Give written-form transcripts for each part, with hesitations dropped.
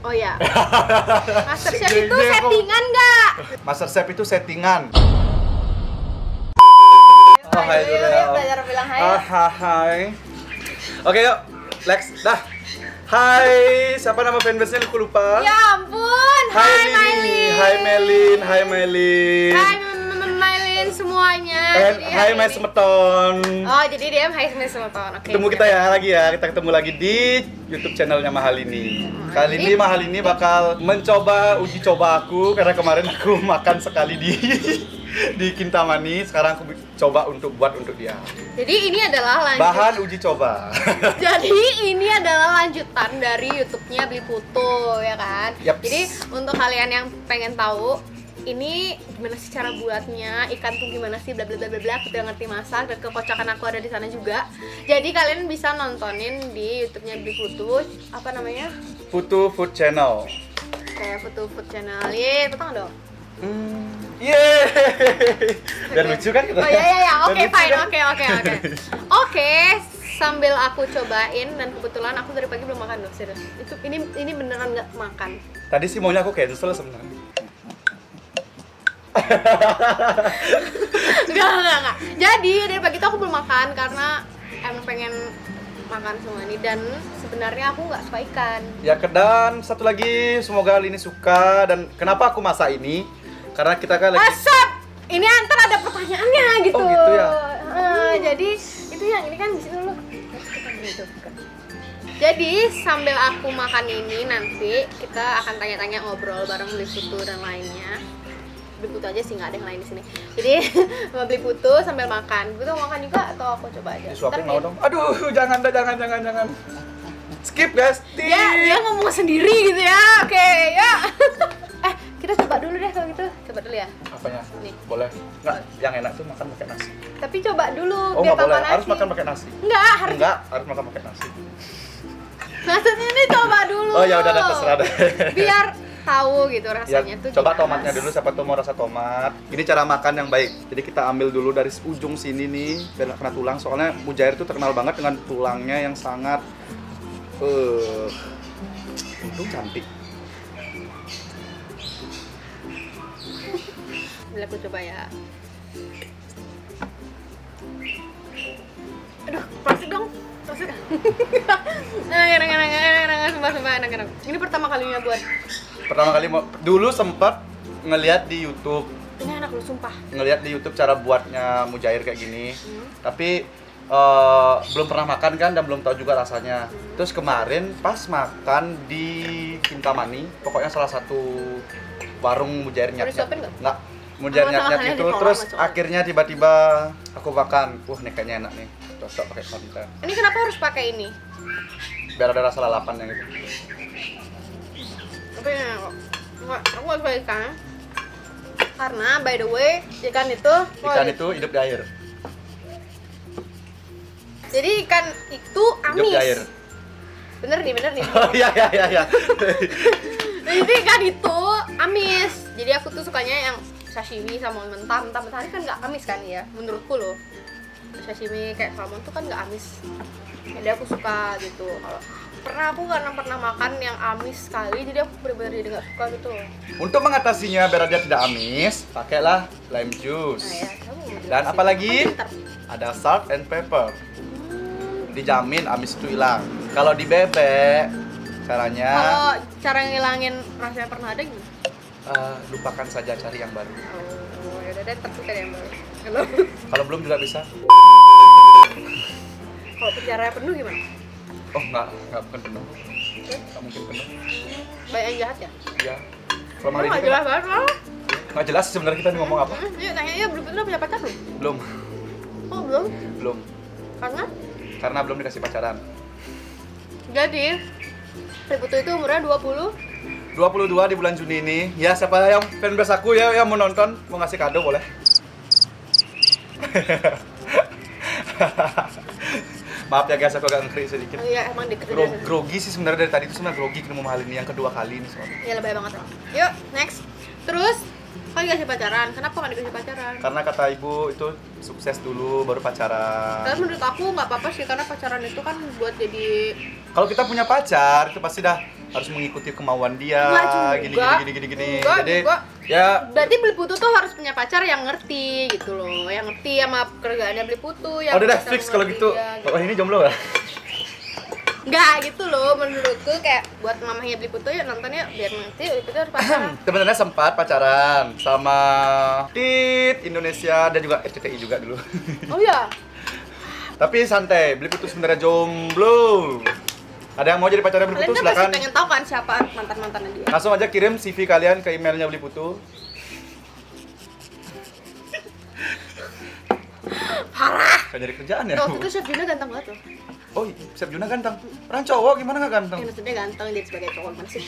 Oh ya. Master Chef itu settingan nggak? Master Chef itu settingan. Oh, hai dulu ya. Yuk, belajar bilang hai. Hai. Oke yuk, Lex, dah. Hai, siapa nama fanbase-nya? Aku lupa. Ya ampun. Hai Maylin. Hai Melin, hai Melin. Hai Maylin semuanya. Hai Mas Semeton. Oh, jadi dia Hai Mas Semeton. Oke. Ketemu kita ya lagi ya. Kita ketemu lagi di YouTube channelnya Mahalini. Kali ini Mahalini bakal mencoba uji coba aku karena kemarin aku makan sekali di Kintamani. Sekarang aku coba untuk buat untuk dia. Jadi ini adalah lanjut. Bahan uji coba. Jadi ini adalah lanjutan dari YouTube-nya Beli Putu ya kan. Yaps. Jadi untuk kalian yang pengen tahu ini gimana sih cara buatnya, ikan tuh gimana sih, bla bla bla bla bla, aku udah ngerti masak dan kekocakan aku ada di sana juga. Jadi kalian bisa nontonin di YouTube-nya Beli Putu, apa namanya? Putu Food Channel. Kayak Putu Food Channel. Ye, petang dong. Yeay. Dan lucu kan kita? Oh ya. Oke, Dan lucu fine. kan? Oke. Oke, sambil aku cobain dan kebetulan aku dari pagi belum makan loh, serius. Itu ini beneran nggak makan. Tadi sih maunya aku cancel sebenarnya. Enggak. Jadi dari pagi tuh aku belum makan karena emang pengen makan semua ini dan sebenarnya aku nggak suka ikan. Ya, dan satu lagi, semoga Lini suka. Dan kenapa aku masak ini? Karena kita kan lagi Asap! Ini antar ada pertanyaannya gitu. Oh, gitu ya? Jadi itu yang ini kan di situ loh. Jadi sambil aku makan ini nanti kita akan tanya-tanya ngobrol bareng Beli Putu dan lainnya. Beli Putu aja sih, nggak ada yang lain di sini. Jadi mau Beli Putu sambil makan. Putu mau makan juga atau aku coba aja? disuapin Ntar mau dong. Aduh, jangan. Skip guys. dia ngomong sendiri gitu ya. Oke, ya. Kita coba dulu deh kalau gitu. Coba dulu ya. Apanya? Nih. Boleh. Enggak, yang enak tuh makan pakai nasi. Tapi coba dulu Oh, biar nggak boleh. tanpa nasi. Harus makan pakai nasi. Enggak, harus. Enggak, harus makan pakai nasi. Maksudnya ini coba dulu. Oh ya udah terserah deh. Biar tahu gitu Ya, rasanya tuh. coba gimana. tomatnya dulu, siapa tuh mau rasa tomat. Ini cara makan yang baik. Jadi kita ambil dulu dari ujung sini nih, biar nggak kena tulang. Soalnya mujair tuh terkenal banget dengan tulangnya yang sangat untung cantik. Boleh aku coba ya. Aduh, plastik dong. Plastik. Enak, sumpah enak. Ini pertama kalinya buat. Pertama kali dulu sempat ngelihat di YouTube. Ini enak loh, sumpah. Ngelihat di YouTube cara buatnya mujair kayak gini. Tapi belum pernah makan kan dan belum tahu juga rasanya. Terus kemarin pas makan di Kintamani, pokoknya salah satu warung mujair Mau disuapin nggak? Nggak, mujair Oh, nyat-nyat masalahnya itu. ditolak Terus sama cowok. akhirnya tiba-tiba aku makan. Nih kayaknya enak nih. Cocok pakai konten. Ini kenapa harus pakai ini? Biar ada rasa lalapannya gitu. Tapi enak kok. Aku nggak suka ikan. Karena by the way, ikan itu Ikan itu hidup di air. jadi ikan itu Hidup di air. amis. Bener nih. Oh iya. Jadi ikan itu amis. Jadi aku tuh sukanya yang sashimi, salmon mentah ini kan nggak amis kan ya, menurutku loh. Sashimi kayak salmon tuh kan nggak amis. Jadi aku suka gitu. Kalau karena pernah makan yang amis sekali, jadi aku benar-benar jadi nggak suka gitu. Untuk mengatasinya biar dia tidak amis, pakailah lime Nah juice. ya, kamu mau Dan jelasin. apa lagi? Kamu pintar. Ada salt and pepper. Dijamin amis itu hilang. Kalau di bebek, caranya Kalau cara ngilangin rasanya pernah ada gitu? lupakan saja, cari yang baru. Oh, yaudah deh, ntar kita yang baru. Halo. Kalau belum juga bisa. Kalau penjara penuh gimana? Oh, enggak bukan penuh. Enggak mungkin penuh. Banyak yang jahat ya? Ya. Kalau Oh, Mahalini nggak kan jelas banget loh. nggak jelas sebenarnya kita ngomong apa. Yuk nanya ya, belum punya pacar belum? Belum. Oh belum? Belum. Karena Belum dikasih pacaran. jadi Putu itu umurnya 20. 22 di bulan Juni ini. Ya, siapa yang fanbase aku ya yang mau nonton, mau ngasih kado boleh. Maaf ya guys, aku agak ngeri sedikit. Oh iya, emang deket Grogi sih sebenarnya dari tadi itu sebenarnya grogi ketemu Mahalini yang kedua kali ini soalnya. ya lebay banget. Yuk, next. Terus kok dikasih pacaran? Kenapa nggak dikasih pacaran? Karena kata ibu itu sukses dulu baru pacaran. Karena menurut aku nggak apa-apa sih, karena pacaran itu kan buat jadi Kalau kita punya pacar itu pasti dah harus mengikuti kemauan dia, Enggak gini juga. gini. Enggak Jadi juga. ya Berarti Beli Putu tuh harus punya pacar yang ngerti gitu loh, yang ngerti sama pekerjaannya Beli Putu, yang udah bisa deh fix kalau mengerti gitu. dia, Pokoknya ini jomblo ya. Enggak gitu loh, menurutku kayak buat mamahnya Beli Putu ya nontonnya biar ngerti Beli Putu harus pacaran. Sebenarnya sempat pacaran sama Tit Indonesia dan juga RCTI juga dulu. Oh iya. Tapi santai, Beli Putu sebenarnya jomblo. Ada yang mau jadi pacarnya Beli Kalian Putu kan pasti silakan. pengen tahu kan siapa mantan-mantannya dia. Langsung aja kirim CV kalian ke emailnya Beli Putu. Parah. Kayak nyari kerjaan ya. Waktu itu Chef Juna ganteng banget loh. Oh, Chef Juna ganteng. Orang cowok gimana nggak ganteng? Ya maksudnya ganteng dia sebagai cowok mana sih?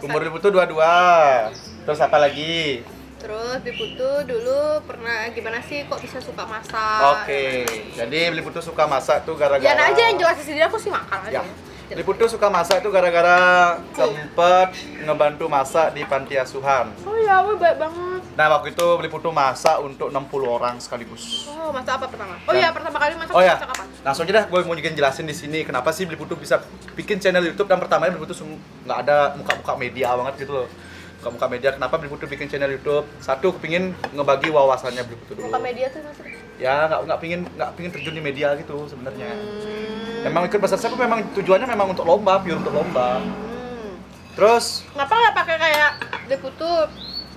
Umur Beli Putu 22. Terus apa lagi? Terus Beli Putu dulu pernah gimana sih kok bisa suka masak? Oke. Jadi Beli Putu suka masak tuh gara-gara. Ya aja yang jelas sendiri aku sih makan aja. Ya. Beli Putu suka masak tuh gara-gara sempet ngebantu masak di panti asuhan. Oh ya, wih baik banget. Nah, waktu itu Beli Putu masak untuk 60 orang sekaligus. Oh, masak apa pertama? Oh iya, pertama kali masak Oh ya, masak apa? langsung aja dah gue mau jelasin di sini kenapa sih Beli Putu bisa bikin channel YouTube. Dan pertamanya Beli Putu nggak ada muka-muka media banget gitu loh. Muka-muka media, kenapa Beli Putu bikin channel YouTube? Satu, kepingin ngebagi wawasannya Beli Putu dulu. Muka media tuh maksudnya? Ya, nggak pingin terjun di media gitu sebenarnya. Memang ikut pasar saya memang tujuannya memang untuk lomba, pure untuk lomba. Terus Kenapa nggak pakai kayak Beli Putu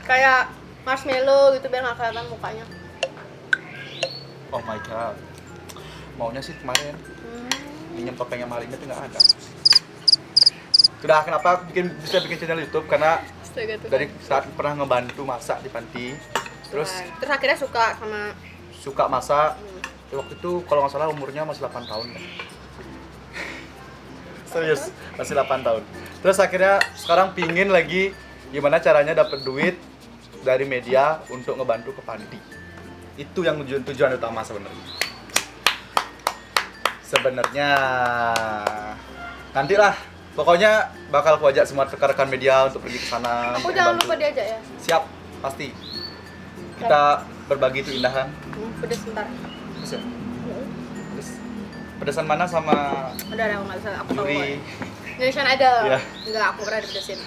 kayak marshmallow gitu biar nggak kelihatan mukanya? oh my god, maunya sih kemarin minjem topengnya Marina tuh nggak ada. Sudah, kenapa bisa bikin channel YouTube? Karena Astaga tuh. dari saat pernah ngebantu masak di panti, terus akhirnya suka sama suka masak. Waktu itu kalau nggak salah umurnya masih 8 tahun kan? Serius, masih 8 tahun. Terus akhirnya sekarang pingin lagi gimana caranya dapat duit dari media untuk ngebantu ke panti. Itu yang tujuan utama sebenarnya. Sebenarnya nantilah, pokoknya bakal ku ajak semua rekan-rekan media untuk pergi ke sana. aku untuk jangan ngebantu. lupa diajak ya. Siap, pasti. Kita berbagi itu indah kan? Pedes bentar. Terus ya? Terus pedesan mana sama Udah aku nggak bisa, aku tahu. juri? Indonesian Idol. Iya. Enggak, aku pernah dipedesin.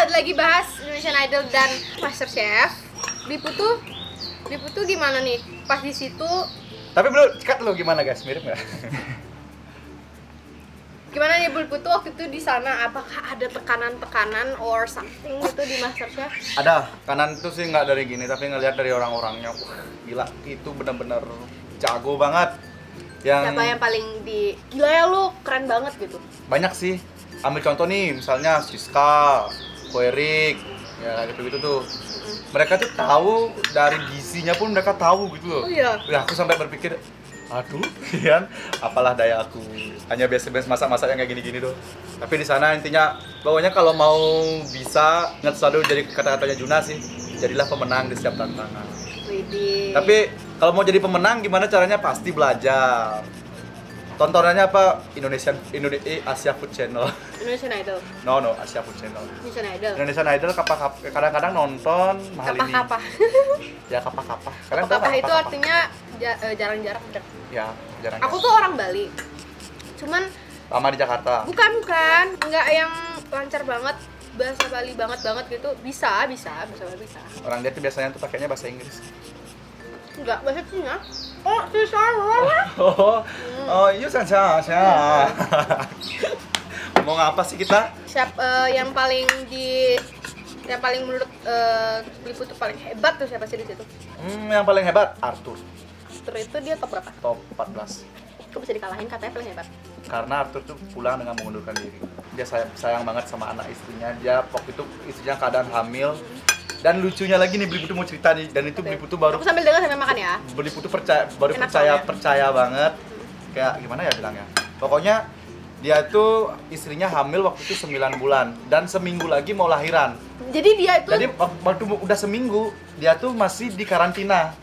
Lagi bahas Indonesian Idol dan MasterChef. Beli Putu gimana nih? Pas di situ Tapi belum cut lo gimana guys? Mirip nggak? gimana nih Beli Putu waktu itu di sana? Apakah ada tekanan-tekanan or something gitu di MasterChef? Ada, kanan tuh sih nggak dari gini, tapi ngelihat dari orang-orangnya, wah, gila, itu benar-benar jago banget. Siapa yang paling gila ya lu, keren banget gitu. Banyak sih. Ambil contoh nih, misalnya Siska, Koerik, ya gitu-gitu tuh. Mereka tuh tahu dari gizinya pun mereka tahu gitu loh. Oh iya. Ya aku sampai berpikir, aduh, Ian, apalah daya aku. Hanya biasa-biasa masak-masak yang kayak gini-gini doh. Tapi di sana intinya, pokoknya kalau mau bisa, ingat selalu jadi kata-katanya Juna sih, jadilah pemenang di setiap tantangan. Widih. Tapi kalau mau jadi pemenang gimana caranya? Pasti belajar. Tontonannya apa? Asia Food Channel. Indonesian Idol. No, Asia Food Channel. Indonesian Idol. Indonesian Idol kadang-kadang nonton mahal ini. Kapah-kapah. Ya kapah-kapah. Kalian tahu Kapah nggak itu kapah-kapah? artinya jarang-jarang. Ya, jarang. Aku tuh orang Bali. Cuman lama di Jakarta. bukan, nggak yang lancar banget bahasa Bali banget gitu. Bisa. Orang dia tuh biasanya tuh pakainya bahasa Inggris. Enggak, bahasa Cina. Oh, susah. Oh, iya saja. Ngomong apa sih kita? Yang paling menurut Beli Putu paling hebat tuh siapa sih di situ? Yang paling hebat Arthur. Terus itu dia top berapa? Top 14. Kok bisa dikalahin katanya paling hebat? Karena Arthur tuh pulang dengan mengundurkan diri. Dia sayang banget sama anak istrinya. Dia waktu itu istrinya keadaan hamil. Dan lucunya lagi nih, Beli Putu mau cerita nih, dan itu Beli Putu baru Aku sambil dengar sambil makan ya. Beli Putu Enak soalnya. percaya banget. Kayak gimana ya bilangnya? Pokoknya dia tuh istrinya hamil waktu itu 9 bulan dan seminggu lagi mau lahiran. Jadi dia itu Jadi waktu udah seminggu dia tuh masih di karantina.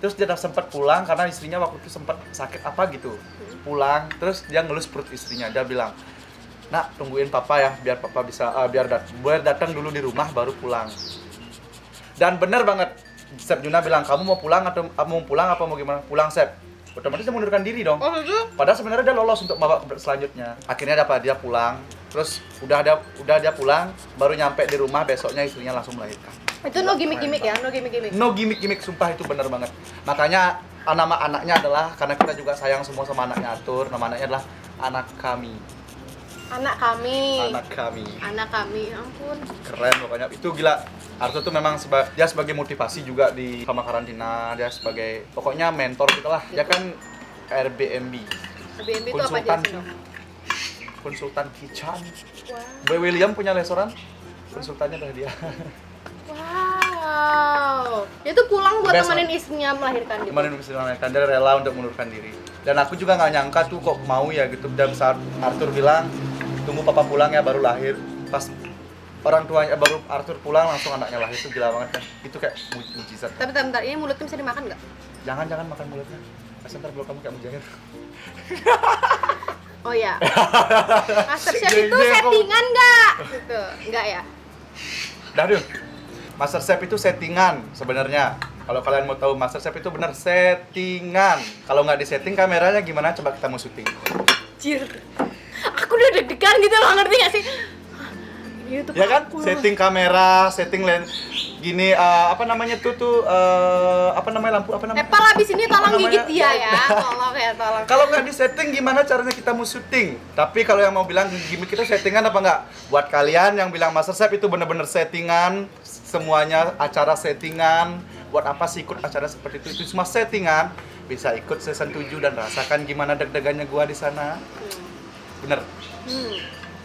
Terus dia udah sempat pulang karena istrinya waktu itu sempat sakit apa gitu. Pulang, terus dia ngelus perut istrinya. Dia bilang, "Nak, tungguin papa ya, biar papa bisa biar datang dulu di rumah baru pulang." Dan bener banget, Chef Juna bilang, "Kamu mau pulang atau mau pulang apa mau gimana?" "Pulang, Chef." Otomatis dia mengundurkan diri dong. Oh itu? Padahal sebenarnya dia lolos untuk babak selanjutnya. Akhirnya dapat dia pulang. Terus udah dia pulang, baru nyampe di rumah besoknya istrinya langsung melahirkan. Itu no gimmick-gimmick ya, no gimmick-gimmick. No gimmick, sumpah itu bener banget. Makanya nama anaknya adalah, karena kita juga sayang semua sama anaknya Arthur, nama anaknya adalah Anak Kami. Anak kami. Anak Kami. Anak kami, ampun. Keren pokoknya. Itu gila. Arthur tuh memang dia sebagai motivasi juga di selama karantina, dia sebagai pokoknya mentor kita lah. Dia kan Airbnb. Airbnb itu apa aja sih? Konsultan kitchen. Wah. Boy William punya restoran. Konsultannya adalah dia. Wow. Dia tuh pulang buat Best, temenin istrinya melahirkan gitu. Kemarin bisa melahirkan, dia rela untuk mengundurkan diri. Dan aku juga nggak nyangka tuh kok mau ya gitu. Dan saat Arthur bilang tunggu papa pulang ya baru lahir. Pas orang tuanya baru Arthur pulang langsung anaknya lahir, itu gila banget kan. Itu kayak mujizat. Tapi bentar, ini mulutnya bisa dimakan nggak? Jangan makan mulutnya. Ntar belum kamu kayak mujair. Oh ya. Masterchef itu settingan nggak? Gitu, nggak ya? Dah. Masterchef itu settingan sebenarnya. Kalau kalian mau tahu Masterchef itu benar settingan. Kalau nggak disetting kameranya gimana? Coba kita mau syuting. Jir. Aku udah deg-degan gitu loh, ngerti nggak sih? Ini tuh Ya kan? aku. Setting kamera, setting lens. Gini apa namanya apa namanya lampu apa namanya? Epal abis ini tolong Apa gigit namanya? dia ya. Tolong ya, tolong. Kalau nggak disetting gimana caranya kita mau syuting? Tapi kalau yang mau bilang gimmick kita settingan apa nggak? Buat kalian yang bilang Masterchef itu bener-bener settingan, semuanya acara settingan. Buat apa sih ikut acara seperti itu? Itu cuma settingan. Bisa ikut season 7 dan rasakan gimana deg-degannya gua di sana. Bener.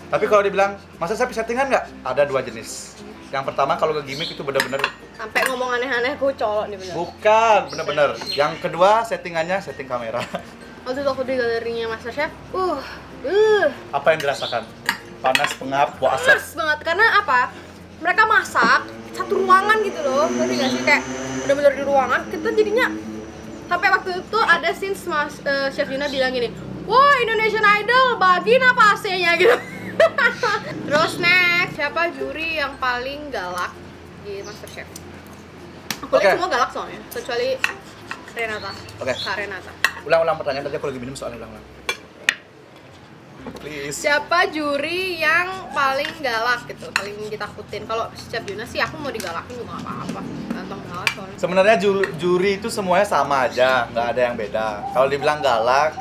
Tapi kalau dibilang Masterchef settingan nggak? Ada dua jenis. Yang pertama kalau ke gimmick itu bener-bener Sampai ngomong aneh-aneh aku colok nih bener. bukan, bener-bener. Yang kedua settingannya setting kamera. Waktu itu aku di galerinya Masterchef, Apa yang dirasakan? Panas, pengap, bau asap. panas banget karena apa? Mereka masak satu ruangan gitu loh, ngerti nggak sih kayak bener-bener di ruangan. Kita jadinya sampai waktu itu ada scene Chef Dina bilang gini, wah Indonesian Idol bagiin apa AC-nya gitu. Terus next, siapa juri yang paling galak di Masterchef? Aku lihat Oke. semua galak soalnya, kecuali Renata. Oke. Kak Renata. Ulang pertanyaan tadi aku lagi minum soalnya ulang. Please. Siapa juri yang paling galak gitu, paling ditakutin? Kalau Chef Dina sih aku mau digalakin juga nggak apa-apa, gampang banget soalnya. Sebenarnya juri itu semuanya sama aja, nggak ada yang beda. Kalau dibilang galak,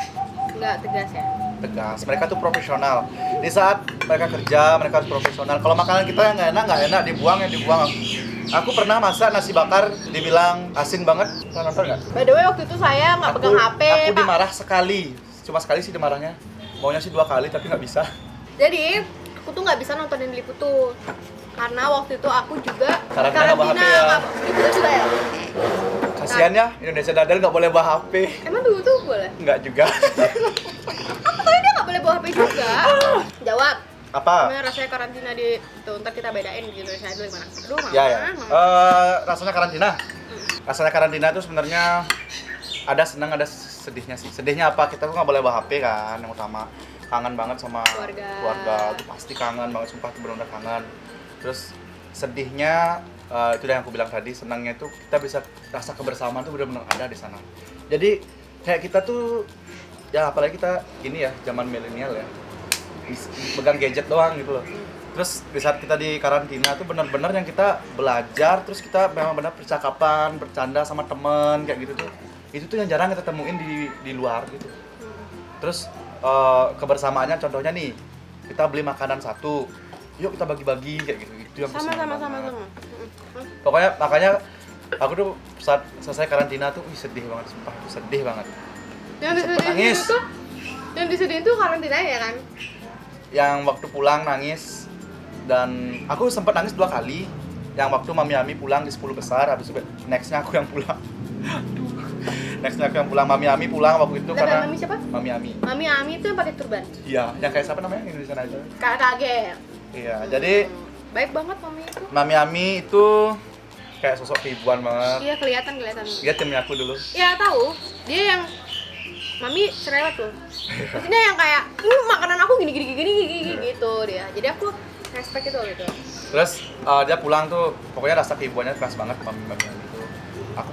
Nggak tegas ya? tegas. Mereka tuh profesional. Di saat mereka kerja, mereka harus profesional. Kalau makanan kita yang nggak enak, dibuang ya dibuang. Aku pernah masak nasi bakar, dibilang asin banget. Pernah nonton nggak? By the way waktu itu saya nggak pegang HP, Aku Pak. dimarah sekali. Cuma sekali sih dimarahnya. Maunya sih 2 kali tapi nggak bisa. Jadi aku tuh nggak bisa nontonin Liput tuh karena waktu itu aku juga Karantina bawa HP ya. Liput juga ya. Kasian ya, Indonesia Dadel nggak boleh bawa HP. Emang dulu tuh boleh? Nggak juga. Aku tahu dia nggak boleh bawa HP juga. Jawab. Apa? Gimana rasanya karantina di tuh, ntar kita bedain di Indonesia dulu gimana? Aduh, mama. Ya. Rasanya karantina. Rasanya karantina itu sebenarnya ada senang ada sedihnya sih. Sedihnya apa? Kita tuh nggak boleh bawa HP kan, yang utama. Kangen banget sama keluarga. Itu pasti kangen banget, sumpah itu benar-benar kangen. Terus sedihnya itu yang aku bilang tadi, senangnya itu kita bisa rasa kebersamaan tuh benar-benar ada di sana. Jadi kayak kita tuh ya apalagi kita ini ya zaman milenial ya. Pegang gadget doang gitu loh. Terus di saat kita di karantina tuh benar-benar yang kita belajar, terus kita memang benar percakapan, bercanda sama temen kayak gitu tuh. Itu tuh yang jarang kita temuin di luar gitu. Terus kebersamaannya contohnya nih, kita beli makanan satu, yuk kita bagi-bagi kayak gitu. Itu yang Sama. Pokoknya makanya aku tuh saat selesai karantina tuh sedih banget, sumpah sedih banget. Yang Sempet disedihin nangis. itu, yang disedihin tuh karantina ya kan? Yang waktu pulang nangis, dan aku sempat nangis 2 kali. Yang waktu Mami Ami pulang di 10 besar, habis itu nextnya aku yang pulang. Nextnya aku yang pulang, Mami Ami pulang waktu itu Tapi karena Mami siapa? Mami Ami. Mami Ami itu yang pakai turban. Iya, yang kayak siapa namanya Indonesian Idol. KKG. Iya, jadi Baik banget Mami itu. Mami Ami itu kayak sosok ibuan banget. Iya kelihatan. Dia timnya aku dulu. Ya tahu, dia yang Mami cerewet tuh. Maksudnya yang kayak ini makanan aku gini gitu dia. Jadi aku respect itu gitu. Terus dia pulang tuh pokoknya rasa keibuannya keras banget Mami Ami itu.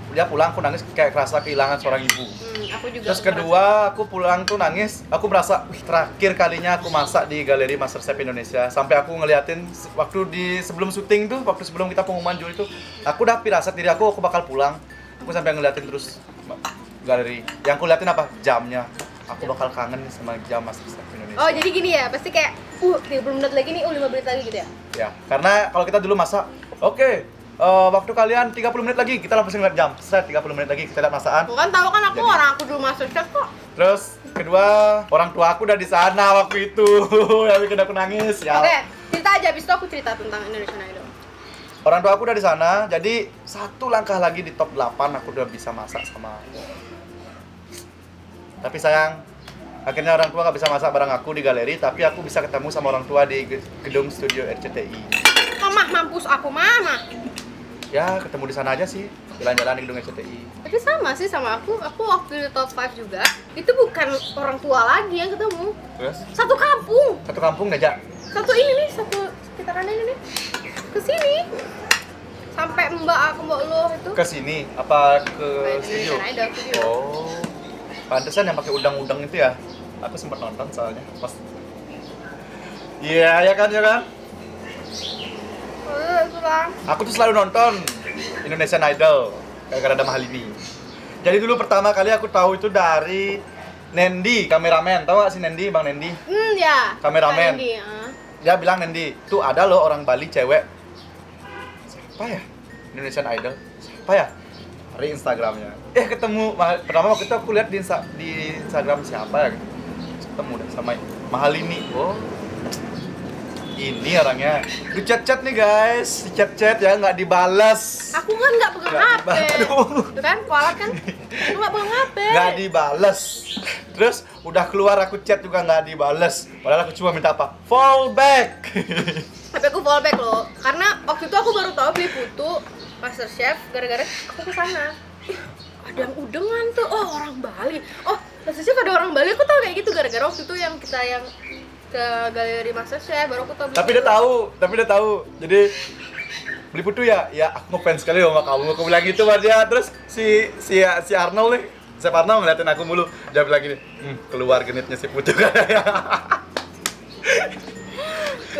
dia pulang aku nangis kayak kerasa kehilangan seorang ibu. Aku juga. Terus kedua aku pulang tuh nangis, aku merasa wih, terakhir kalinya aku masak di Galeri MasterChef Indonesia. Sampai aku ngeliatin waktu di sebelum syuting tuh, waktu sebelum kita pengumuman juri itu, aku udah firasat diri aku bakal pulang. Aku sampai ngeliatin terus galeri. Yang aku liatin apa? Jamnya. Aku bakal kangen nih sama jam MasterChef Indonesia. Oh, jadi gini ya, pasti kayak 30 menit lagi nih, 5 menit lagi gitu ya? Ya, karena kalau kita dulu masak, oke, waktu kalian 30 menit lagi, kita langsung ngeliat jam. Set 30 menit lagi kita lihat masakan. Bukan tahu kan aku Jadi- orang aku dulu MasterChef kok. Terus kedua, orang tua aku udah di sana waktu itu. Yang bikin aku nangis ya. Oke, cerita aja, abis itu aku cerita tentang Indonesian Idol. Orang tua aku udah di sana, jadi satu langkah lagi di top 8 aku udah bisa masak sama. Tapi sayang, akhirnya orang tua nggak bisa masak bareng aku di galeri, tapi aku bisa ketemu sama orang tua di gedung studio RCTI. Mama, mampus aku, mama. Ya, ketemu di sana aja sih, jalan-jalan di gedung RCTI. Tapi sama sih sama aku waktu di top 5 juga. Itu bukan orang tua lagi yang ketemu. Terus, Satu kampung. satu kampung ngajak. Satu ini nih, satu sekitaran ini nih. Ke sini. Sampai mbak lo itu. Ke sini, apa ke studio? Indonesian Idol studio. Oh, pantesan yang pakai udang-udang itu ya. Aku sempat nonton soalnya pas. Iya, ya kan, ya kan? Itulah. Aku tuh selalu nonton Indonesian Idol gara-gara ada Mahalini. Jadi dulu pertama kali aku tahu itu dari Nendi, kameramen. Tahu gak sih Nendi, Bang Nendi? Ya. Kameramen. Kak Indi, Dia bilang Nendi, tuh ada loh orang Bali cewek. Siapa ya? Indonesian Idol. Siapa ya? Cari Instagramnya. Ketemu. Pertama waktu itu aku lihat di Instagram siapa ya? Ketemu deh sama Mahalini. Oh, ini orangnya. Di chat-chat nih guys, di chat-chat ya nggak dibales. Aku kan nggak pegang Nggak HP. dibales. Aduh. Itu kan kualat kan. Aku nggak pegang HP. Nggak dibales. Terus udah keluar aku chat juga nggak dibales. Padahal aku cuma minta apa? Fallback. Tapi aku fallback loh. Karena waktu itu aku baru tahu beli putu MasterChef gara-gara aku ke sana. Ada yang udengan tuh. Oh, orang Bali. Oh, MasterChef ada orang Bali. Aku tahu kayak gitu gara-gara waktu itu yang kita yang ke galeri MasterChef baru aku tahu. Tapi dia tahu. Jadi beli putu ya aku ngefans sekali sama kamu. Aku bilang gitu sama dia. Terus si Arnold nih, Chef Arnold ngeliatin aku mulu. Dia bilang gini, keluar genitnya si putu kayaknya.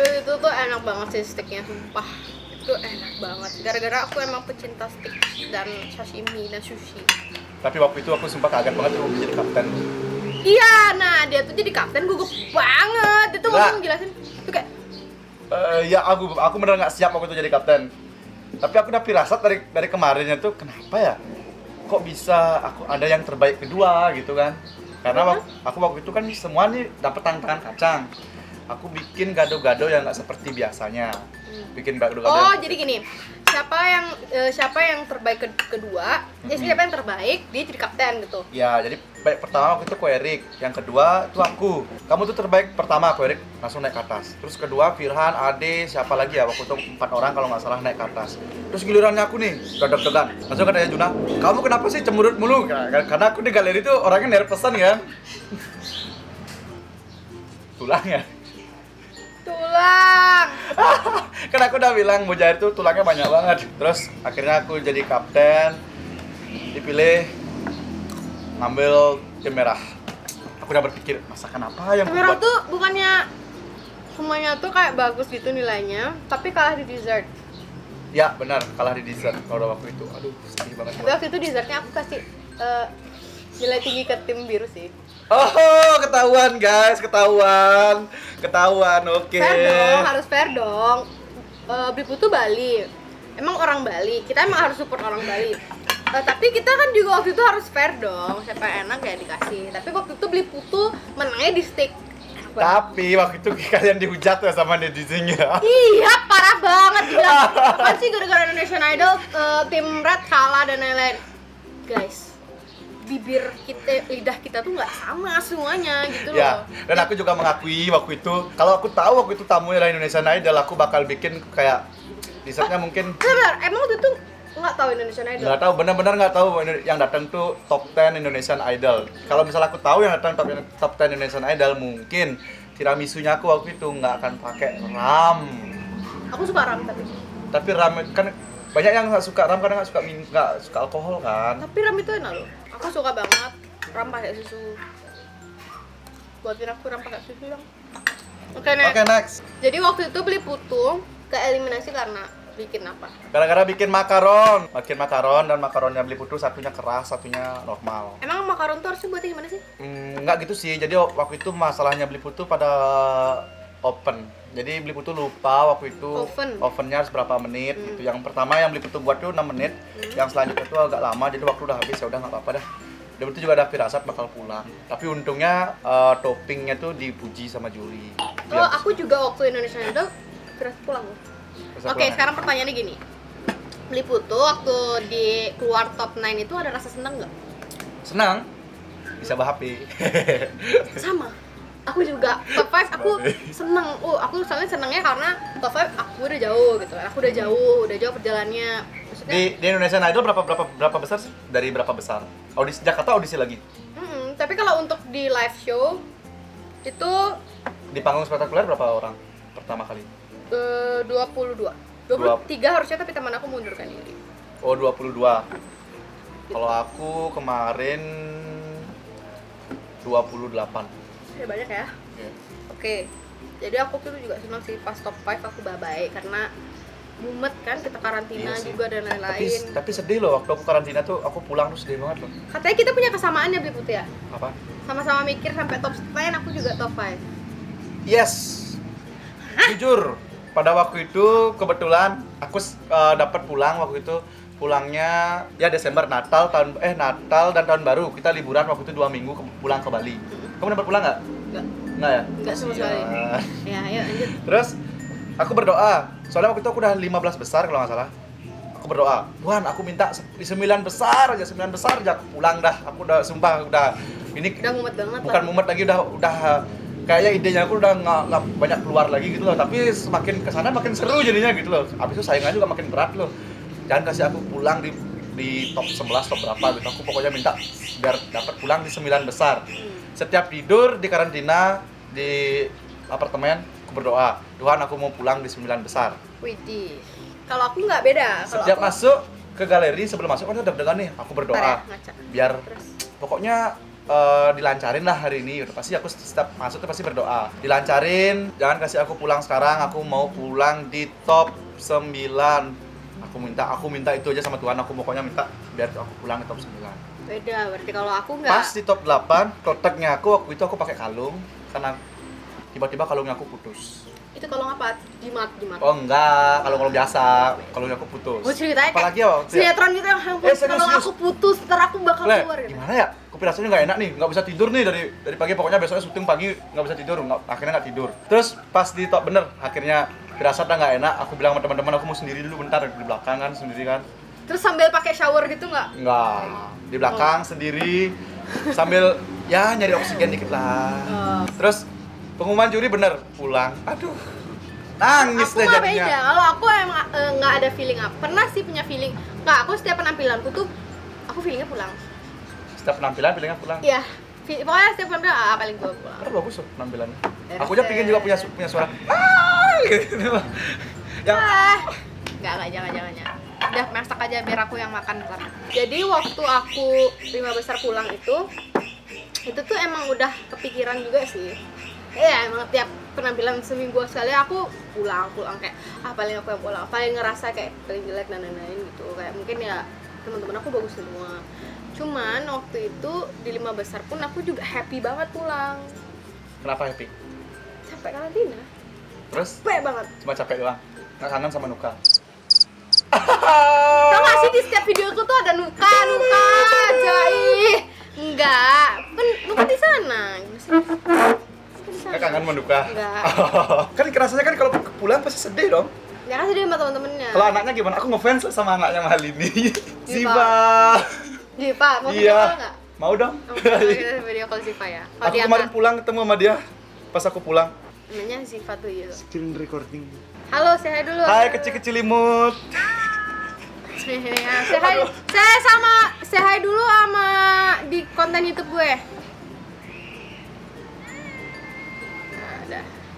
Itu tuh enak banget sih steaknya, sumpah. Itu enak banget. Gara-gara aku emang pecinta steak dan sashimi dan sushi. Tapi waktu itu aku sumpah kaget banget tuh jadi kapten. Iya, nah dia tuh jadi kapten gugup banget. Dia tuh Nggak. ngomong jelasin. Itu kayak Ya aku bener nggak siap waktu itu jadi kapten. Tapi aku udah firasat dari kemarinnya tuh kenapa ya? Kok bisa aku ada yang terbaik kedua gitu kan? Karena aku waktu itu kan semua nih dapat tantangan kacang. Aku bikin gado-gado yang nggak seperti biasanya. Bikin gado-gado. oh, yang- jadi gini. Siapa yang terbaik kedua? Siapa yang terbaik, dia jadi kapten gitu. Ya, jadi baik pertama waktu itu ku Erik, yang kedua itu aku. Kamu tuh terbaik pertama aku Erik, langsung naik ke atas. Terus kedua Firhan, Ade, siapa lagi ya? Waktu itu 4 orang kalau nggak salah naik ke atas. Terus gilirannya aku nih, deg-degan. Langsung katanya Juna, kamu kenapa sih cemberut mulu? Karena aku di galeri tuh orangnya nervousan kan. Tulang ya. Tulang. Kan aku udah bilang Mujair tuh tulangnya banyak banget. Terus akhirnya aku jadi kapten, dipilih ngambil tim merah. Aku udah berpikir masakan apa yang Merah kubuat- tuh bukannya semuanya tuh kayak bagus gitu nilainya, tapi kalah di dessert. Ya benar, kalah di dessert kalau waktu itu. Aduh, sedih banget. Tapi waktu itu dessertnya aku kasih nilai tinggi ke tim biru sih. Oh, ketahuan guys, ketahuan, oke. Fair dong, harus fair dong. Beli putu Bali, emang orang Bali, kita emang harus support orang Bali. Tapi kita kan juga waktu itu harus fair dong, siapa yang enak ya dikasih. Tapi waktu itu beli putu menangnya di steak. Enak banget. Tapi waktu itu kalian dihujat ya sama netizennya. Iya, parah banget bilang. Apa sih gara-gara Indonesian Idol tim Red kalah dan lain-lain. Guys, bibir kita, lidah kita tuh nggak sama semuanya gitu Ya, loh. dan aku juga mengakui waktu itu, kalau aku tahu waktu itu tamunya dari Indonesian Idol, aku bakal bikin kayak dessertnya mungkin Sebentar, emang waktu itu nggak tahu Indonesian Idol? nggak tahu, benar-benar nggak tahu yang datang tuh top 10 Indonesian Idol. Kalau misalnya aku tahu yang datang top 10 Indonesian Idol, mungkin tiramisunya aku waktu itu nggak akan pakai ram. Aku suka ram tapi. Tapi ram kan Banyak yang nggak suka ram karena nggak suka alkohol kan. Tapi ram itu enak loh. Aku suka banget ram pakai susu. Buatin aku ram pakai susu dong. Oke, Next. Jadi waktu itu beli putu ke eliminasi karena bikin apa? Gara-gara bikin makaron. Bikin makaron dan makaronnya beli putu, satunya keras, satunya normal. Emang makaron tuh harusnya buatnya gimana sih? Nggak gitu sih. Jadi waktu itu masalahnya beli putu pada oven. Jadi beli putu lupa waktu itu ovennya harus berapa menit gitu. Yang pertama yang beli putu buat tuh 6 menit. Yang selanjutnya tuh agak lama. Jadi waktu udah habis ya udah nggak apa-apa dah. Dan itu juga ada firasat bakal pulang. Tapi untungnya toppingnya tuh dipuji sama juri. Oh, aku juga waktu Indonesia Idol kira pulang. Oke, sekarang pertanyaannya gini. Beli putu waktu di keluar top 9 itu ada rasa senang nggak? Senang. Bisa HP. Sama. Aku juga top 5 aku seneng. Aku soalnya senengnya karena top 5 aku udah jauh gitu kan. Aku udah jauh perjalanannya. Maksudnya Di Indonesian Idol berapa besar sih? Dari berapa besar? Audisi Jakarta audisi lagi. Tapi kalau untuk di live show itu Di panggung spektakuler berapa orang pertama kali? 22. 23 harusnya tapi teman aku mundurkan diri. Oh, 22. Kalau aku kemarin 28. Ya banyak ya. Yeah. Oke. Jadi aku tuh juga senang sih pas top 5 aku bye-bye karena mumet kan kita karantina Iya sih. juga dan lain-lain. Tapi sedih loh waktu aku karantina tuh aku pulang tuh sedih banget loh. Katanya kita punya kesamaan ya Beli Putih ya? Apa? Sama-sama mikir sampai top 10 aku juga top 5. Yes. Jujur, pada waktu itu kebetulan aku dapat pulang waktu itu. Pulangnya ya Desember, Natal dan tahun baru. Kita liburan waktu itu 2 minggu pulang ke Bali. Kamu dapat pulang nggak? Nggak ya? Enggak sama sekali. Ya, ayo lanjut. Terus aku berdoa. Soalnya waktu itu aku udah 15 besar kalau nggak salah. Aku berdoa, Tuhan aku minta 9 besar aja aku pulang dah. Aku udah sumpah udah ini Udah mumet banget. bukan mumet lagi, udah kayaknya idenya aku udah nggak banyak keluar lagi gitu loh. Tapi semakin kesana makin seru jadinya gitu loh. Habis itu saingannya juga makin berat loh. Jangan kasih aku pulang di top 11, top berapa gitu. Aku pokoknya minta biar dapat pulang di 9 besar. Setiap tidur di karantina di apartemen, aku berdoa, Tuhan aku mau pulang di 9 besar. Widih. Kalau aku nggak beda. Kalau Setiap aku masuk ke galeri, sebelum masuk kan udah deg-degan nih, aku berdoa. Bentar ya, ngaca. Biar Terus. pokoknya dilancarin lah hari ini. Udah pasti aku setiap masuk tuh pasti berdoa. Dilancarin, jangan kasih aku pulang sekarang, aku mau pulang di top 9. Aku minta itu aja sama Tuhan, aku pokoknya minta biar aku pulang di top 9. Beda, berarti kalau aku nggak. Pas di top 8, kotaknya aku waktu itu aku pakai kalung karena tiba-tiba kalungnya aku putus. Itu kalau apa? Jimat. Oh enggak, kalung biasa, kalungnya aku putus. Mau ceritanya Apalagi ya waktu ya? sinetron gitu yang kalau serius. aku putus, ntar aku bakal Le, keluar gitu. gimana ya? Kupirasanya nggak enak nih, nggak bisa tidur nih dari pagi, pokoknya besoknya syuting pagi nggak bisa tidur, akhirnya nggak tidur. Terus pas di top bener, akhirnya firasatnya nggak enak, aku bilang sama teman-teman aku mau sendiri dulu bentar di belakang kan sendiri kan. Terus sambil pakai shower gitu nggak? Nggak, di belakang sendiri sambil ya nyari oksigen dikit lah. Terus pengumuman juri bener pulang, aduh nangis Aku deh mah jadinya. beda. Kalau aku emang nggak ada feeling apa. Pernah sih punya feeling. Nggak, aku setiap penampilanku tuh aku feelingnya pulang. Setiap penampilan pilihnya pulang. Iya. Pokoknya setiap penampilan paling gue pulang. Karena bagus tuh penampilannya. Terus, Aku aja pingin juga punya suara. Gitu. Yang Nggak, jangan. Udah masak aja biar aku yang makan ntar. Jadi waktu aku 5 besar pulang itu tuh emang udah kepikiran juga sih. Iya, emang tiap penampilan seminggu sekali aku pulang kayak paling aku yang pulang, paling ngerasa kayak paling jelek dan lain-lain gitu. Kayak mungkin ya teman-teman aku bagus semua. Cuman waktu itu di 5 besar pun aku juga happy banget pulang. kenapa happy? Capek karantina. Terus Capek banget. cuma capek doang. Nggak kangen sama Nuka. Tau gak sih di setiap video aku tuh ada Nuka aja. Enggak, kan Nuka di sana. Nggak kangen sama Nuka. Enggak. Kan kerasanya kan kalau pulang pasti sedih dong. Ya kan sedih sama temen-temennya. Kalau anaknya gimana? Aku ngefans sama anaknya Malini. Ziva. Ziva, mau video Iya. call nggak? Mau dong. Kita video call Ziva ya. Kalau Aku dia kemarin pulang ketemu sama dia. Pas aku pulang. namanya Ziva tuh ya. Screen recording. Halo, say hi dulu. Hai kecil-kecil imut. Say hi dulu sama di konten YouTube gue.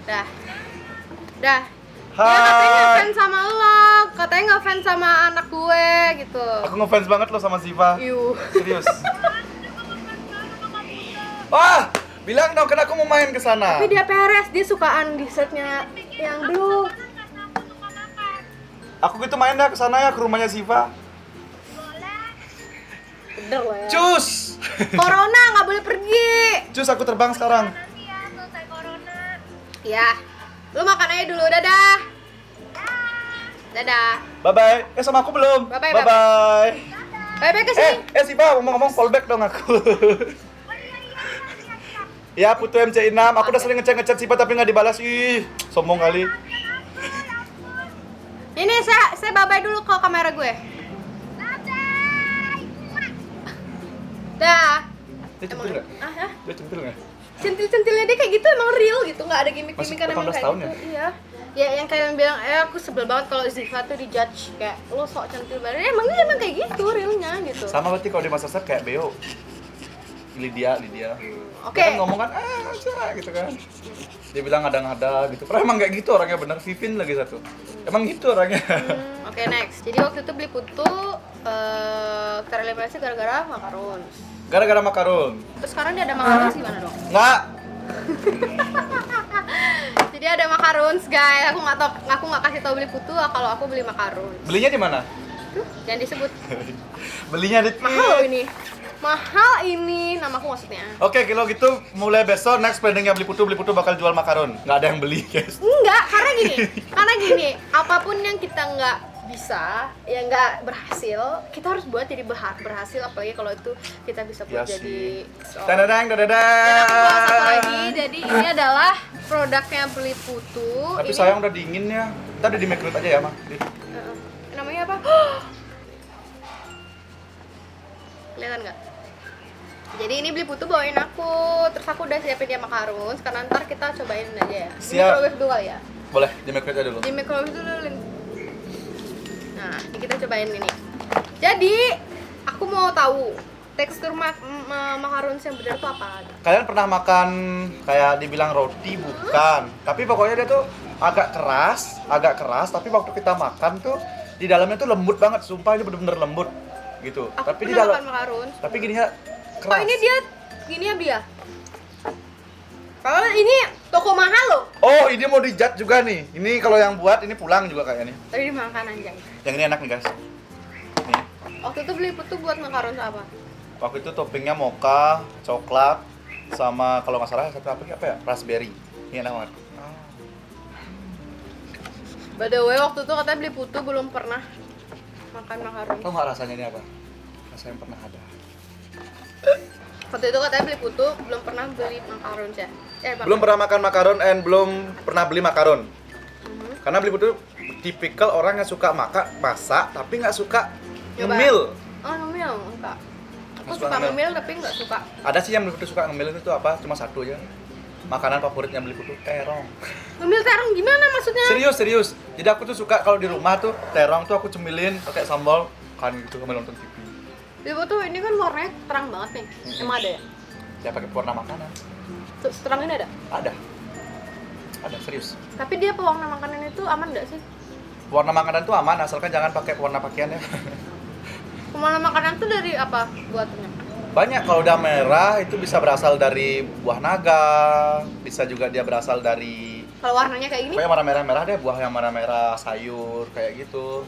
Nah, dah. Dia katanya Hai. ngefans sama lo, katanya ngefans sama anak gue gitu. Aku ngefans banget lo sama Ziva. Yuh. Serius. Wah, bilang dong kan aku mau main ke sana. Tapi dia peres, dia sukaan dessertnya yang blue. Aku gitu main dah ke sana ya, ke rumahnya Ziva. Bener lo ya. Cus. Corona nggak boleh pergi. Cus, aku terbang sekarang. Ya, lu makan aja dulu, dadah. Dadah. Bye bye. Sama aku belum. Bye bye, Bye bye. Bye-bye ke sini. Ziva, ngomong-ngomong fallback dong aku. Ya, Putu MC6. Aku udah sering ngechat Ziva tapi nggak dibalas. Ih, sombong kali. Ini saya bye-bye dulu ke kamera gue. Dah. Dia centil nggak? Ah, Dia centil nggak? centil-centilnya dia kayak gitu emang real gitu, nggak ada Masih gimmick-gimmickan emang 18 kayak tahun gitu. ya? Iya. Ya yang kalian bilang, aku sebel banget kalau Ziva tuh dijudge kayak lo sok centil banget. Emang dia emang kayak gitu realnya gitu. Sama berarti kalau di masa set kayak Beo. Lydia. Oke. Dia kan ngomong kan, gitu kan. Dia bilang ngada-ngada gitu. Padahal emang kayak gitu orangnya, bener. Vivin lagi satu. Emang gitu orangnya. Oke, next. Jadi waktu itu beli putu tereliminasi gara-gara makarons. Gara-gara makarun. Terus sekarang dia ada makarons gimana dong? Nggak. Jadi ada makarons, guys. Aku nggak kasih tahu beli putu kalau aku beli makarons. Belinya di mana? Tuh, jangan disebut. Belinya di Mahal loh ini. Mahal ini namaku maksudnya. Oke, kalau gitu mulai besok next planningnya beli putu bakal jual makarun. Nggak ada yang beli, guys. Enggak, karena gini, apapun yang kita nggak bisa, yang nggak berhasil, kita harus buat jadi berhasil, apalagi kalau itu kita bisa buat Ya jadi Dadadang, Dan aku bawa satu lagi, dadadang. jadi ini adalah produknya beli putu. Tapi Ini, sayang udah dingin ya. Kita udah di microwave aja ya, Mah. namanya apa? Kelihatan nggak? Jadi ini beli putu bawain aku, terus aku udah siapin dia makarons, karena ntar kita cobain aja ya. Di Siap. microwave dulu kali ya. Boleh, di microwave aja dulu. Di microwave dulu, Lin. Nah, ini kita cobain ini. Jadi, aku mau tahu tekstur makarons yang benar tuh apa? Kalian pernah makan kayak dibilang roti bukan, tapi pokoknya dia tuh agak keras, tapi waktu kita makan tuh di dalamnya tuh lembut banget, sumpah ini bener-bener lembut gitu. Aku Tapi di pernah dalam makan makarons. tapi gininya Oh, keras. ini dia gini ya, Bia? Kalau ini toko mahal loh. Oh, ini mau dijat juga nih. Ini kalau yang buat ini pulang juga kayaknya nih. Tadi dimakan anjay. Yang ini enak nih, guys. Nih. Waktu itu beli putu buat makarons apa? Waktu itu toppingnya mocha, coklat, sama kalau nggak salah satu apa ya? Raspberry. Ini enak banget. By the way, waktu itu katanya beli putu belum pernah makan makarons. Tahu nggak rasanya ini apa? Rasa yang pernah ada. Waktu itu katanya beli putu belum pernah beli makarons ya. Belum pernah makan makaron and belum pernah beli makaron. Karena beli putu tipikal orang yang suka masak tapi nggak suka Coba. ngemil. Oh, ngemil enggak. Aku Nggak suka suka ngemil. ngemil tapi nggak suka. Ada sih yang beli putu suka ngemil itu apa? Cuma satu aja. Makanan favoritnya beli putu terong. Ngemil terong gimana maksudnya? Serius. Jadi aku tuh suka kalau di rumah tuh terong tuh aku cemilin pakai sambal kan gitu sambil nonton TV. Beli putu ini kan warnanya terang banget nih. Emang ada ya? Ya pakai warna makanan. Tuh, seterang ini ada? Ada serius. Tapi dia pewarna makanan itu aman nggak sih? Warna makanan tuh aman asalkan jangan pakai warna pakaian ya. Pewarna makanan tuh dari apa buatnya? Banyak, kalau udah merah itu bisa berasal dari buah naga, bisa juga dia berasal dari Kalau warnanya kayak gini? kayak warna merah-merah deh, buah yang merah-merah, sayur kayak gitu.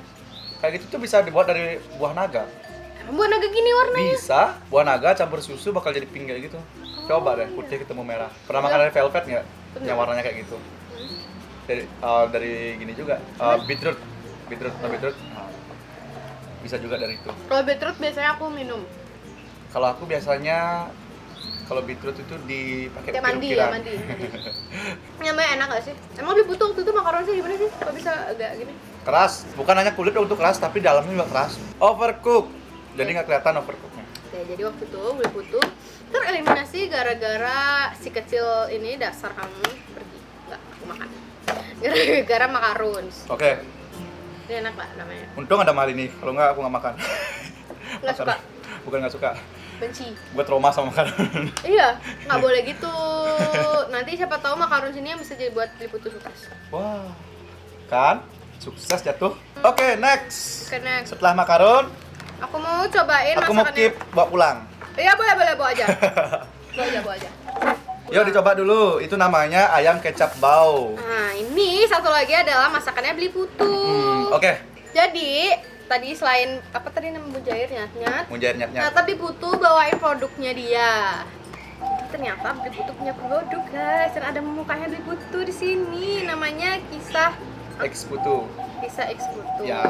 Kayak gitu tuh bisa dibuat dari buah naga. Emang buat naga gini warnanya? Bisa, buah naga campur susu bakal jadi pink kayak gitu. Coba deh, putih ketemu merah. Pernah makan dari velvet nggak? Pernah. Yang warnanya kayak gitu. Dari gini juga, beetroot. Bisa juga dari itu. Kalau beetroot biasanya aku minum. Kalau aku biasanya kalau beetroot itu dipakai Kayak mandi ukir-ukiran. ya, mandi. Namanya enak gak sih? Emang beli putu waktu itu makaronnya gimana sih? Kok bisa agak gini? Keras, bukan hanya kulit untuk keras tapi dalamnya juga keras. Overcook. Jadi nggak kelihatan overcooknya. Oke, jadi waktu itu beli putu tereliminasi gara-gara si kecil ini dasar kamu pergi. Enggak, aku makan. Gara-gara makarons. Oke, Ini enak gak namanya? untung ada mal ini. Kalau nggak aku nggak makan. Nggak suka? Bukan nggak suka. Benci. Gue trauma sama makanan. Iya, nggak boleh gitu. Nanti siapa tahu makarons ini yang bisa jadi buat beli putu sukses. Wah, Kan? Sukses jatuh. Oke, next. Oke, next. Setelah makaron, Aku mau cobain aku mau keep bawa pulang. Iya, boleh, bawa aja. Bawa aja. Yuk dicoba dulu. Itu namanya ayam kecap bau. Nah, ini satu lagi adalah masakannya beli putu. Oke. Jadi, tadi selain apa tadi nama mujair nyat-nyat. Mujair nyat-nyat. Ternyata beli putu bawain produknya dia. Jadi ternyata beli putu punya produk, guys. Dan ada mukanya beli putu di sini. Namanya Kisah X putu. X Putu. Ya.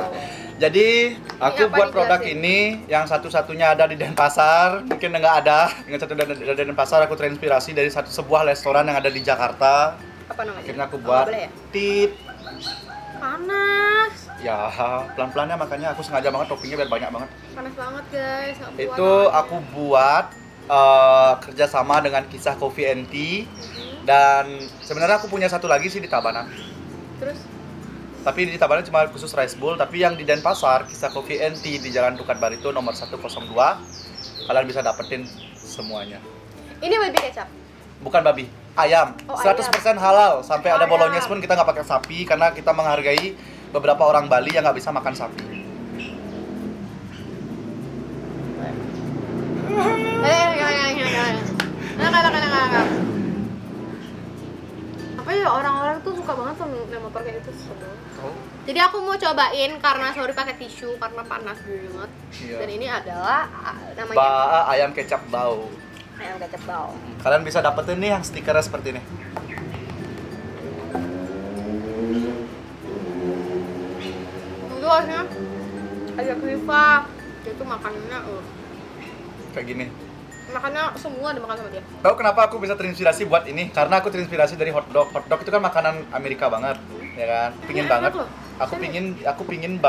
Jadi aku apa buat produk dijelasin? ini yang satu-satunya ada di Denpasar, mungkin nggak ada. Dengan satu dari Denpasar aku terinspirasi dari sebuah restoran yang ada di Jakarta. Apa namanya? Akhirnya aku Oh, buat boleh ya? tip. Panas. Ya, pelan-pelannya makanya aku sengaja banget toppingnya biar banyak banget. Panas banget, guys. Nggak kuat Itu tangannya. aku buat kerjasama dengan Kisah Coffee and Tea. Dan sebenarnya aku punya satu lagi sih di Tabanan. Terus Tapi di Tabanan cuma khusus rice bowl. Tapi yang di Denpasar, Kisah Coffee and Tea di Jalan Dukat Barito nomor 102. Kalian bisa dapetin semuanya. ini baby kecap. Bukan babi, ayam. Oh, 100% halal. Sampai ada Ayam. bolognese pun kita nggak pakai sapi karena kita menghargai beberapa orang Bali yang nggak bisa makan sapi. Apa ya, orang-orang tuh suka banget sama naik motor kayak gitu, sebel. Jadi aku mau cobain karena sorry pakai tisu karena panas banget. Iya. Dan ini adalah namanya Ayam kecap bau. ayam kecap bau. Kalian bisa dapetin nih yang stikernya seperti ini. Itu harusnya agak kriva. Dia tuh makanannya Kayak gini. makannya semua dimakan sama dia. Tahu kenapa aku bisa terinspirasi buat ini? Karena aku terinspirasi dari hotdog. Hotdog itu kan makanan Amerika banget, ya kan? Pingin Enak banget. loh. Aku pingin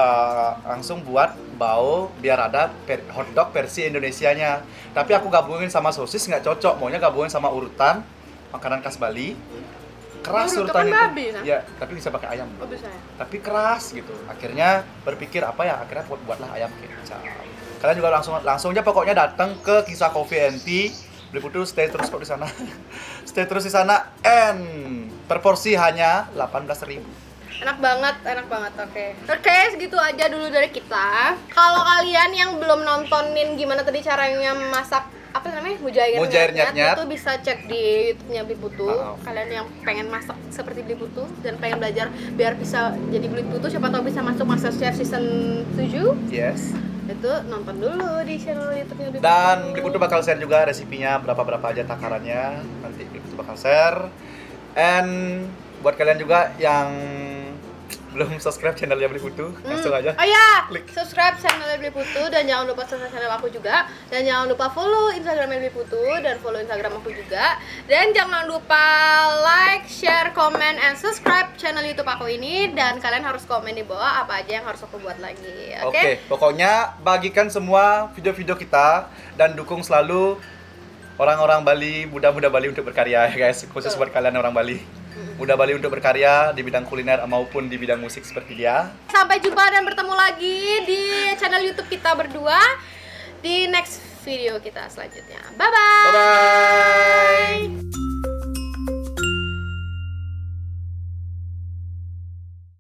langsung buat bau biar ada hotdog versi Indonesianya. Tapi aku gabungin sama sosis nggak cocok. Maunya gabungin sama urutan makanan khas Bali. Keras Urutan urutan kan itu. babi, nah. Ya, tapi bisa pakai ayam. Oh bisa ya? Tapi keras gitu. Akhirnya berpikir apa ya? Akhirnya buatlah ayam kecap. Kalian juga langsung aja pokoknya datang ke Kisah Coffee and Tea. Beli putu, stay terus kok di sana. Stay terus di sana and per porsi hanya 18.000. Enak banget, oke. Oke, segitu aja dulu dari kita. Kalau kalian yang belum nontonin gimana tadi caranya masak apa namanya mujair Nyat-nyat. itu bisa cek di YouTube-nya Beli Putu. Oh. Kalian yang pengen masak seperti Beli Putu dan pengen belajar biar bisa jadi Beli Putu, siapa tahu bisa masuk MasterChef season 7. Yes. Itu nonton dulu di channel YouTube-nya Beli Putu. Dan Beli Putu bakal share juga resepinya berapa aja takarannya. Nanti Beli Putu bakal share. And buat kalian juga yang belum subscribe channelnya Beli Putu, langsung aja. Oh iya, Klik. subscribe channel Beli Putu dan jangan lupa subscribe channel aku juga. Dan jangan lupa follow Instagram Beli Putu dan follow Instagram aku juga. Dan jangan lupa like, share, comment, and subscribe channel YouTube aku ini. Dan kalian harus komen di bawah apa aja yang harus aku buat lagi. Oke? Oke, pokoknya bagikan semua video-video kita dan dukung selalu orang-orang Bali, muda-muda Bali untuk berkarya ya guys, khusus buat kalian orang Bali. Muda Bali untuk berkarya di bidang kuliner maupun di bidang musik seperti dia. Sampai jumpa dan bertemu lagi di channel YouTube kita berdua di next video kita selanjutnya. Bye-bye! Bye-bye!